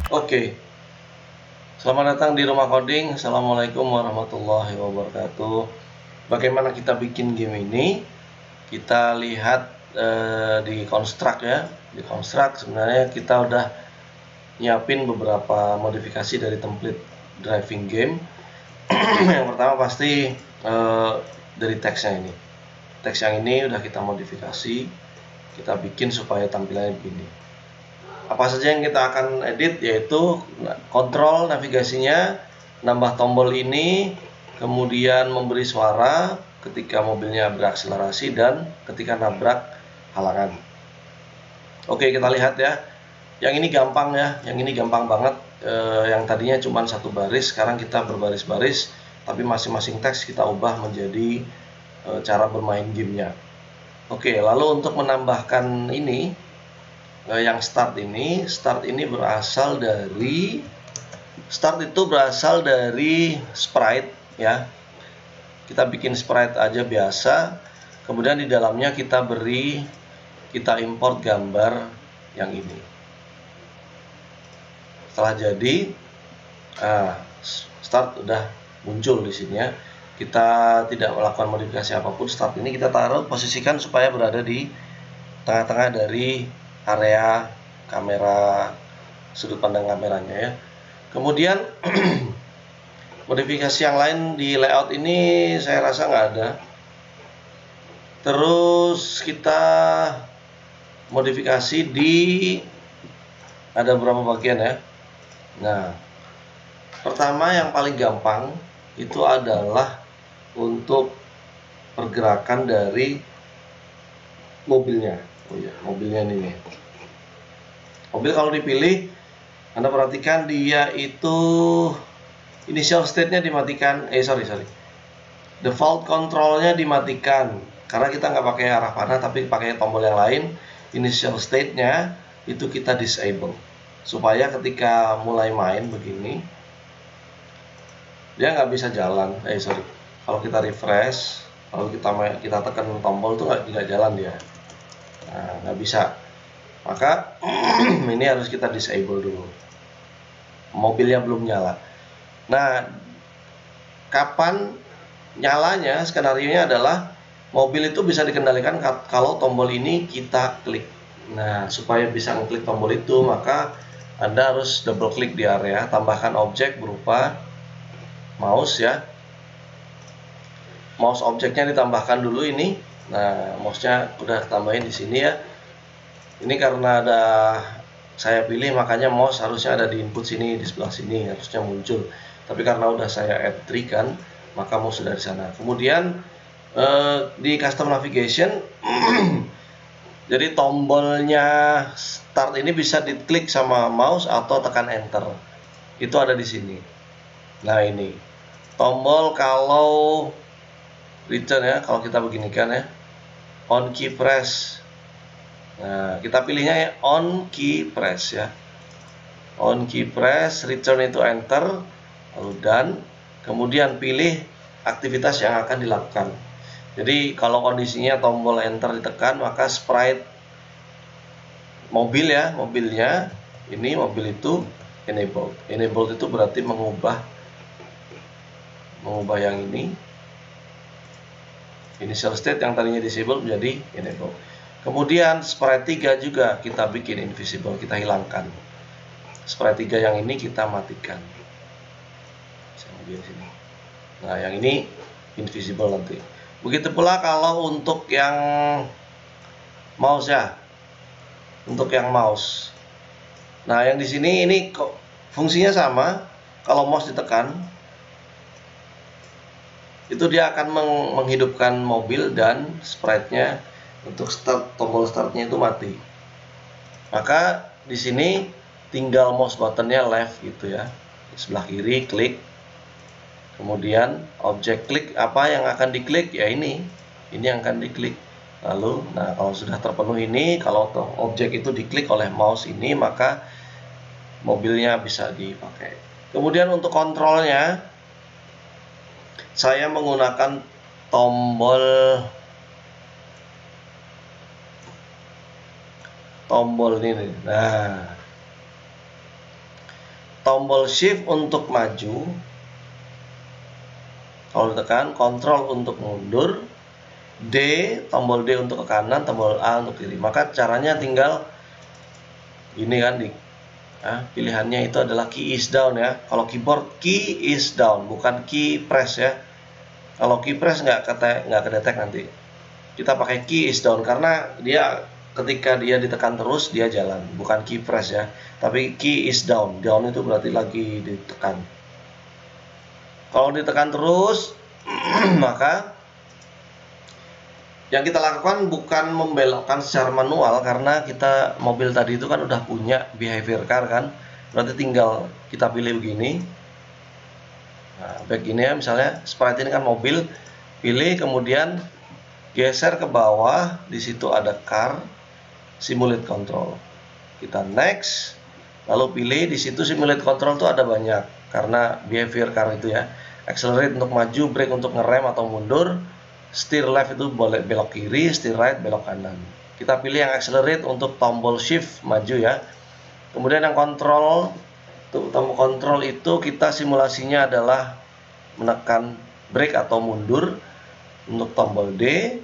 Oke, selamat datang di Rumah Coding. Assalamualaikum warahmatullahi wabarakatuh. Bagaimana kita bikin game ini? Kita lihat di construct ya. Di construct sebenarnya kita udah nyiapin beberapa modifikasi dari template driving game. Yang pertama pasti dari teksnya ini. Teks yang ini udah kita modifikasi, kita bikin supaya tampilannya begini. Apa saja yang kita akan edit, yaitu kontrol navigasinya, nambah tombol ini, kemudian memberi suara ketika mobilnya berakselerasi dan ketika nabrak halangan. Oke, kita lihat ya. Yang ini gampang ya, yang ini gampang banget. Yang tadinya cuma satu baris, sekarang kita berbaris-baris, tapi masing-masing teks kita ubah menjadi cara bermain gamenya. Oke, lalu untuk menambahkan ini, yang start ini berasal dari sprite ya. Kita bikin sprite aja biasa, kemudian di dalamnya kita import gambar yang ini. Setelah jadi, start udah muncul di sini ya. Kita tidak melakukan modifikasi apapun. Start ini kita taruh, posisikan supaya berada di tengah-tengah dari area kamera, sudut pandang kameranya ya. Kemudian modifikasi yang lain di layout ini saya rasa nggak ada. Terus kita modifikasi ada beberapa bagian ya. Nah, pertama yang paling gampang itu adalah untuk pergerakan dari mobilnya. Oh ya, mobilnya ini. Mobil kalau dipilih, Anda perhatikan dia itu initial state-nya dimatikan. Default control-nya dimatikan karena kita nggak pakai arah panah tapi pakai tombol yang lain. Initial state-nya itu kita disable supaya ketika mulai main begini dia nggak bisa jalan. Kalau kita refresh, kalau kita tekan tombol itu nggak jalan dia. Nah, nggak bisa. Maka ini harus kita disable dulu. Mobilnya belum nyala. Nah, kapan nyalanya? Skenarionya adalah mobil itu bisa dikendalikan kalau tombol ini kita klik. Nah, supaya bisa ngeklik tombol itu, maka Anda harus double klik di area, tambahkan objek berupa mouse ya. Mouse objeknya ditambahkan dulu ini. Nah, mouse-nya udah tambahin di sini ya. Ini karena saya pilih, makanya mouse harusnya ada di input sini, di sebelah sini harusnya muncul. Tapi karena udah saya add tree kan, maka mouse sudah di sana. Kemudian di custom navigation, jadi tombolnya start ini bisa diklik sama mouse atau tekan enter. Itu ada di sini. Nah, ini tombol kalau return ya, kalau kita beginikan ya, on key press. Nah, kita pilihnya ya on key press ya. On key press, return itu enter, lalu done. Kemudian pilih aktivitas yang akan dilakukan. Jadi kalau kondisinya tombol enter ditekan, maka sprite mobilnya ini, mobil itu enabled. Enabled itu berarti mengubah yang ini. Initial state yang tadinya disable menjadi enable. Kemudian sprite 3 juga kita bikin invisible, kita hilangkan. Sprite 3 yang ini kita matikan. Saya mau di sini. Nah, yang ini invisible nanti. Begitu pula kalau untuk yang mouse ya. Untuk yang mouse. Nah, yang di sini ini kok fungsinya sama. Kalau mouse ditekan, itu dia akan menghidupkan mobil dan sprite-nya untuk tombol startnya itu mati. Maka di sini tinggal mouse buttonnya left gitu ya, di sebelah kiri klik, kemudian objek klik, apa yang akan diklik ya ini yang akan diklik. Lalu, nah kalau sudah terpenuhi ini, kalau objek itu diklik oleh mouse ini, maka mobilnya bisa dipakai. Kemudian untuk kontrolnya, saya menggunakan tombol ini. Nah, tombol shift untuk maju kalau ditekan, kontrol untuk mundur, D, tombol D untuk ke kanan, tombol A untuk kiri. Maka caranya tinggal ini kan, pilihannya itu adalah key is down ya. Kalau keyboard key is down, bukan key press ya. Kalau key press nggak kedetek nanti. Kita pakai key is down karena dia ketika dia ditekan terus dia jalan, bukan key press ya. Tapi key is down. Down itu berarti lagi ditekan. Kalau ditekan terus maka yang kita lakukan bukan membelokkan secara manual karena kita mobil tadi itu kan udah punya behavior car kan. Berarti tinggal kita pilih begini. Nah, back gini ya, misalnya sprite ini kan mobil, pilih kemudian geser ke bawah, di situ ada car, simulate control. Kita next, lalu pilih di situ simulate control itu ada banyak karena behavior car itu ya. Accelerate untuk maju, brake untuk ngerem atau mundur, steer left itu boleh belok kiri, steer right belok kanan. Kita pilih yang accelerate untuk tombol shift maju ya. Kemudian yang kontrol, untuk tombol kontrol itu kita simulasinya adalah menekan brake atau mundur. Untuk tombol D,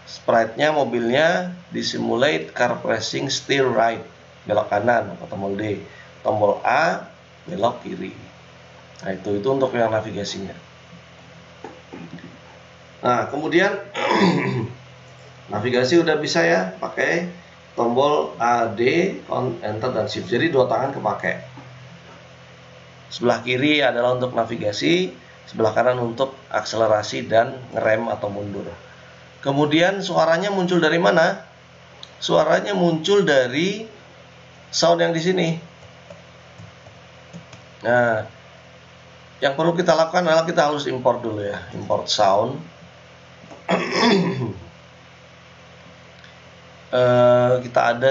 sprite-nya mobilnya disimulate car pressing steer right, belok kanan atau tombol D. Tombol A, belok kiri. Nah, itu untuk yang navigasinya. Nah, kemudian navigasi udah bisa ya pakai tombol A, D, enter dan shift. Jadi dua tangan kepake. Sebelah kiri adalah untuk navigasi, sebelah kanan untuk akselerasi dan ngerem atau mundur. Kemudian suaranya muncul dari mana? Suaranya muncul dari sound yang di sini. Nah, yang perlu kita lakukan adalah kita harus import dulu ya, import sound. Kita ada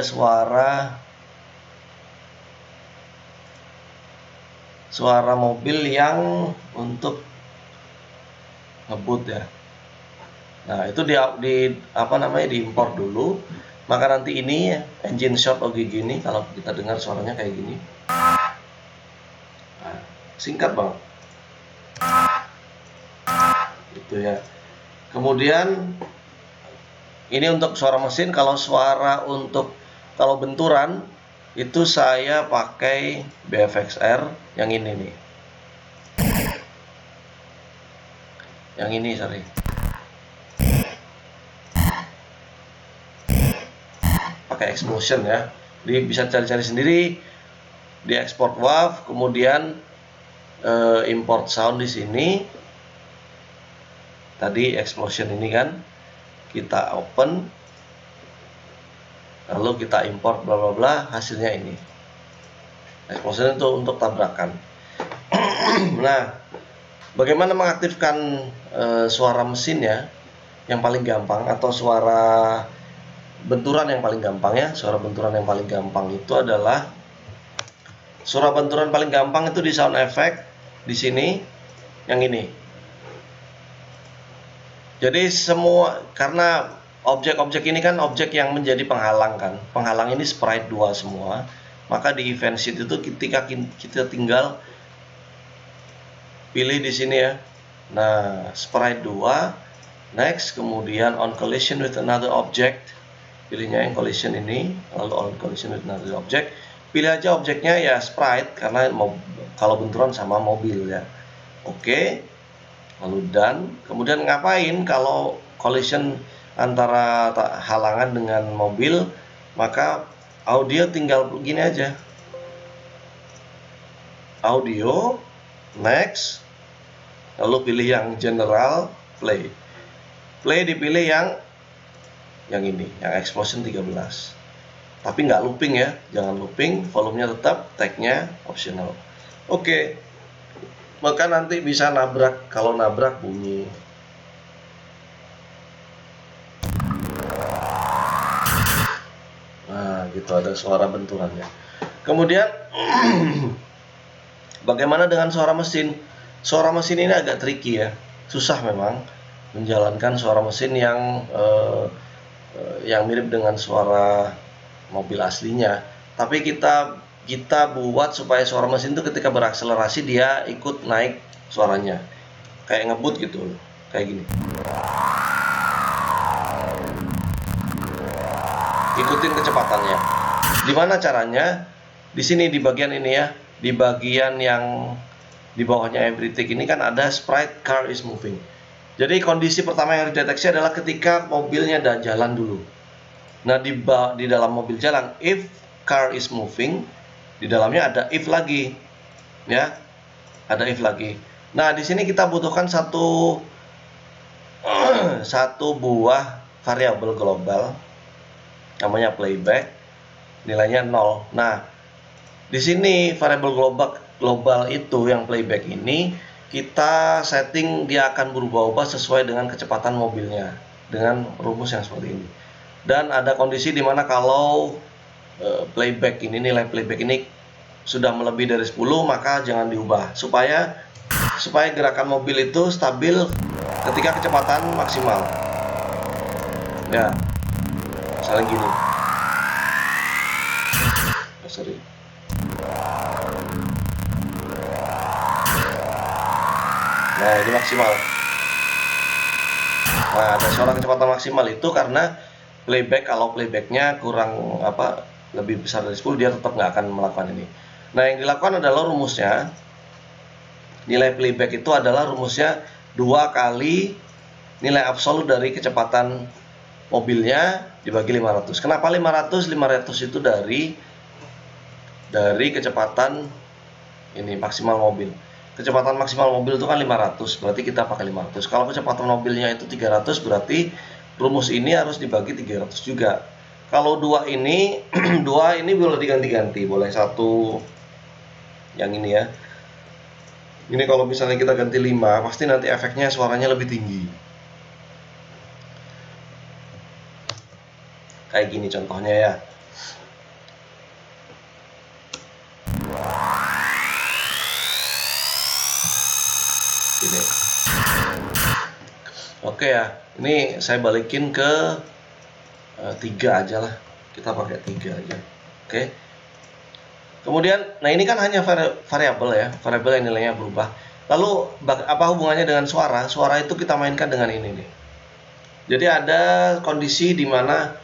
suara mobil yang untuk ngebut ya. Nah, itu diimport dulu. Maka nanti ini engine shot OGG ini kalau kita dengar suaranya kayak gini. Nah, singkat banget. Itu ya. Kemudian ini untuk suara mesin. Kalau benturan itu saya pakai BFXR yang ini nih. Yang ini sorry. Pakai explosion ya. Jadi bisa cari-cari sendiri. Di export WAV, kemudian import sound di sini. Tadi explosion ini kan kita open, lalu kita import bla bla bla, hasilnya ini. Explosion itu untuk tabrakan. Nah, bagaimana mengaktifkan suara mesin ya? Yang paling gampang atau suara benturan yang paling gampang ya. Suara benturan yang paling gampang itu adalah suara benturan paling gampang itu di sound effect di sini yang ini. Jadi karena objek-objek ini kan objek yang menjadi penghalang kan. Penghalang ini sprite 2 semua. Maka di event sheet itu ketika kita tinggal pilih di sini ya. Nah, sprite 2, next, kemudian on collision with another object. Pilihnya yang collision ini, lalu on collision with another object. Pilih aja objeknya ya sprite karena kalau benturan sama mobil ya. Oke. Lalu done. Kemudian ngapain kalau collision antara halangan dengan mobil? Maka audio tinggal begini aja. Audio, next, lalu pilih yang general, play. Play dipilih yang ini, yang explosion 13. Tapi nggak looping ya, jangan looping, volumenya tetap, tag-nya optional. Oke. Maka nanti bisa nabrak, kalau nabrak bunyi. Nah, gitu ada suara benturannya. Kemudian bagaimana dengan suara mesin? Suara mesin ini agak tricky ya, susah memang menjalankan suara mesin yang mirip dengan suara mobil aslinya. Tapi kita kita buat supaya suara mesin itu ketika berakselerasi dia ikut naik suaranya, kayak ngebut gitu, kayak gini. Ikutin kecepatannya. Gimana caranya? Di sini di bagian ini ya, di bagian yang di bawahnya everything ini kan ada sprite car is moving. Jadi kondisi pertama yang dideteksi adalah ketika mobilnya dan jalan dulu. Nah di dalam mobil jalan, if car is moving, di dalamnya ada if lagi, ya, ada if lagi. Nah di sini kita butuhkan satu buah variabel global, namanya playback, nilainya 0. Nah di sini variabel global itu yang playback ini kita setting dia akan berubah-ubah sesuai dengan kecepatan mobilnya dengan rumus yang seperti ini. Dan ada kondisi dimana kalau playback ini, nilai playback ini sudah melebihi dari 10, maka jangan diubah supaya gerakan mobil itu stabil ketika kecepatan maksimal. Ya, misalnya gini. Sorry. Nah, ini maksimal. Nah, ada suara kecepatan maksimal itu karena playback, kalau playbacknya kurang lebih besar dari 10, dia tetap nggak akan melakukan ini. Nah yang dilakukan adalah rumusnya, nilai playback itu adalah rumusnya 2 kali nilai absolut dari kecepatan mobilnya dibagi 500. Kenapa 500? 500 itu dari kecepatan ini maksimal mobil. Kecepatan maksimal mobil itu kan 500, berarti kita pakai 500. Kalau kecepatan mobilnya itu 300, berarti rumus ini harus dibagi 300 juga. Kalau 2 ini dua ini boleh diganti-ganti, boleh satu yang ini ya. Ini kalau misalnya kita ganti 5, pasti nanti efeknya suaranya lebih tinggi. Kayak gini contohnya ya. Ini. Oke ya, ini saya balikin ke 3 aja lah. Kita pakai 3 aja. Oke. Kemudian, nah ini kan hanya variabel ya, variabel yang nilainya berubah. Lalu apa hubungannya dengan suara? Suara itu kita mainkan dengan ini nih. Jadi ada kondisi di mana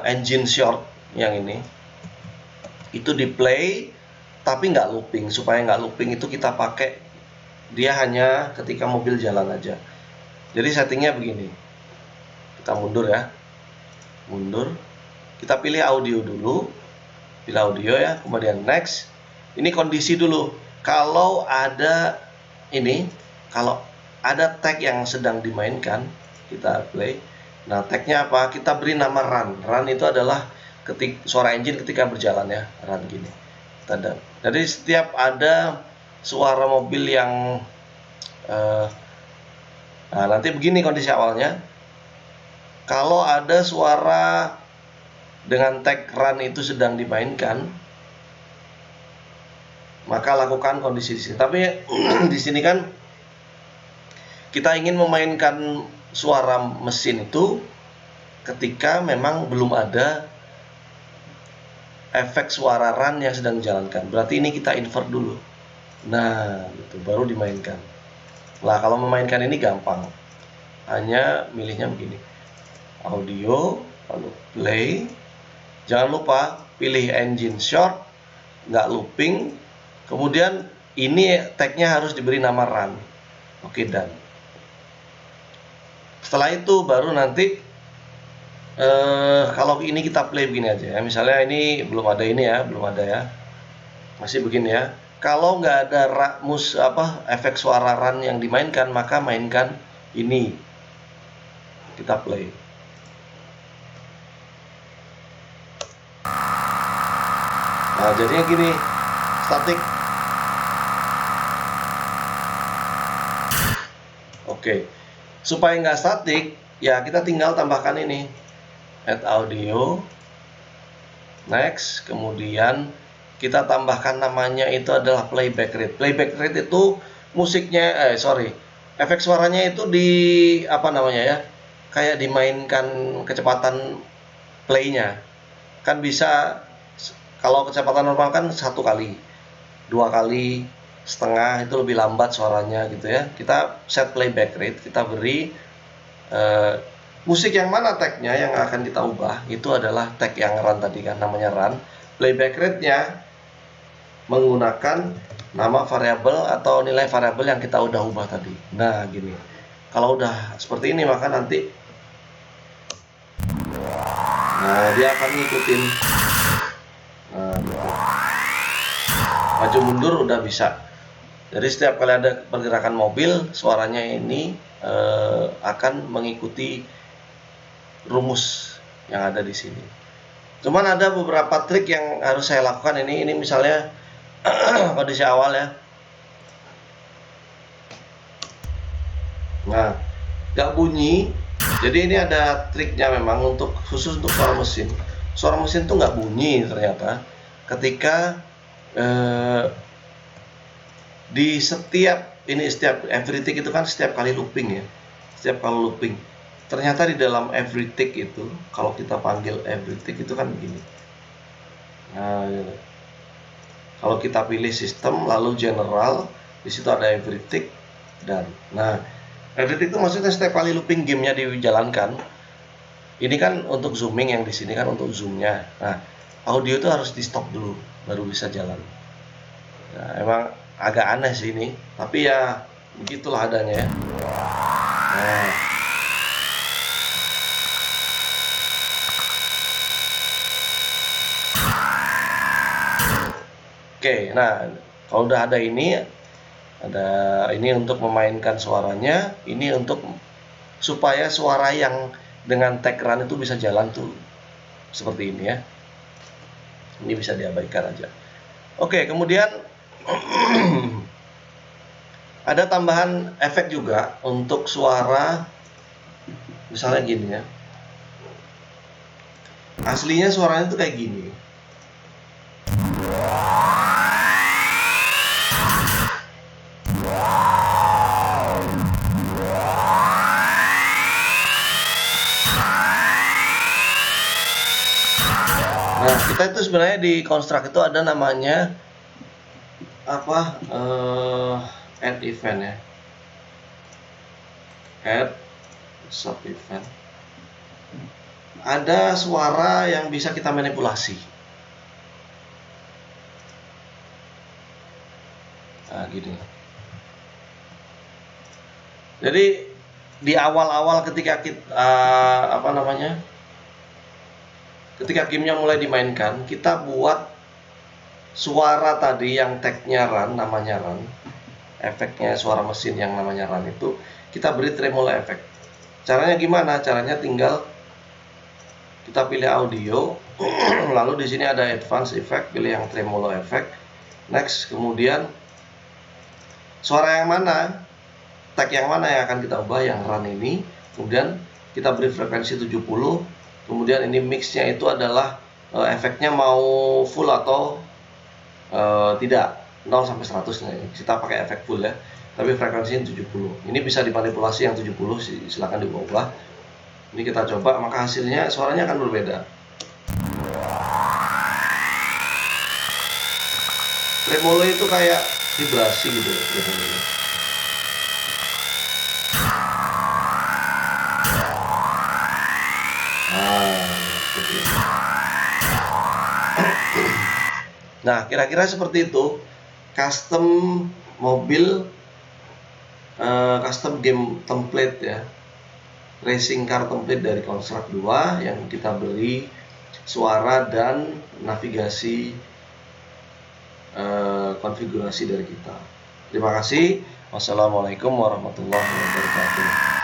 engine short yang ini itu di play tapi nggak looping. Supaya nggak looping itu kita pakai dia hanya ketika mobil jalan aja. Jadi settingnya begini. Kita mundur ya, mundur. Kita pilih audio dulu. Pilih audio ya, kemudian next. Ini kondisi dulu. Kalau ada tag yang sedang dimainkan, kita play. Nah, tagnya apa? Kita beri nama run. Run itu adalah suara engine ketika berjalan ya, run gini. Jadi setiap ada suara mobil yang nah nanti begini kondisi awalnya. Kalau ada suara dengan tag run itu sedang dimainkan, maka lakukan kondisi di sini. Tapi di sini kan kita ingin memainkan suara mesin itu ketika memang belum ada efek suara run yang sedang dijalankan. Berarti ini kita invert dulu. Nah, itu baru dimainkan. Nah, kalau memainkan ini gampang. Hanya milihnya begini. Audio, lalu play. Jangan lupa pilih engine short, nggak looping. Kemudian ini tagnya harus diberi nama run. Oke, dan setelah itu baru nanti kalau ini kita play begini aja ya. Misalnya ini belum ada ini ya, belum ada ya, masih begini ya. Kalau nggak ada efek suara run yang dimainkan, maka mainkan ini. Kita play. Nah, jadinya gini, statik. Oke, supaya nggak statik, ya kita tinggal tambahkan ini, add audio, next, kemudian kita tambahkan namanya itu adalah playback rate. Playback rate itu musiknya, efek suaranya itu kayak dimainkan kecepatan playnya, kan bisa Kalau kecepatan normal kan 1 kali, 2 kali setengah itu lebih lambat suaranya gitu ya. Kita set playback rate, kita beri musik yang mana tagnya yang akan kita ubah, itu adalah tag yang run tadi kan, namanya run. Playback rate-nya menggunakan nama variabel atau nilai variabel yang kita udah ubah tadi. Nah gini, kalau udah seperti ini maka nanti dia akan ngikutin. Nah, gitu. Maju mundur udah bisa. Jadi setiap kali ada pergerakan mobil, suaranya ini akan mengikuti rumus yang ada di sini. Cuman ada beberapa trik yang harus saya lakukan ini misalnya kondisi awal ya. Nah, nggak bunyi. Jadi ini ada triknya memang khusus untuk suara mesin. Suara mesin tuh nggak bunyi ternyata ketika di setiap every tick itu kan setiap kali looping ya, setiap kali looping. Ternyata di dalam every tick itu, kalau kita panggil every tick itu kan begini. Nah, kalau kita pilih sistem lalu general, di situ ada every tick dan every tick itu maksudnya setiap kali looping gamenya dijalankan. Ini kan untuk zooming, yang di sini kan untuk zoomnya. Nah, audio itu harus di stop dulu baru bisa jalan. Nah, emang agak aneh sih ini, tapi ya begitulah adanya ya. Nah, oke, nah kalau udah ada ini untuk memainkan suaranya, ini untuk supaya suara yang dengan tag run itu bisa jalan tuh seperti ini ya. Ini bisa diabaikan aja. Oke, kemudian ada tambahan efek juga untuk suara, misalnya gini ya. Aslinya suaranya tuh kayak gini. Nah, kita itu sebenarnya di construct itu ada namanya add event ya, add sub event. Ada suara yang bisa kita manipulasi. Nah, gini. Jadi di awal-awal ketika kita ketika gamenya mulai dimainkan, kita buat suara tadi yang tagnya run, namanya run, efeknya suara mesin yang namanya run itu kita beri tremolo efek. Caranya gimana? Caranya tinggal kita pilih audio, lalu di sini ada advance effect, pilih yang tremolo effect. Next, kemudian suara yang mana, tag yang mana yang akan kita ubah, yang run ini. Kemudian kita beri frekuensi 70. Kemudian ini mixnya itu adalah efeknya mau full atau tidak, 0 sampai 100 nih. Kita pakai efek full ya, tapi frekuensinya 70. Ini bisa dimanipulasi yang 70, silakan diubah. Ini kita coba, maka hasilnya suaranya akan berbeda. Tremolo itu kayak vibrasi gitu ya. Nah, kira-kira seperti itu custom mobil, custom game template ya, racing car template dari Construct 2 yang kita beri suara dan navigasi konfigurasi dari kita. Terima kasih. Wassalamualaikum warahmatullahi wabarakatuh.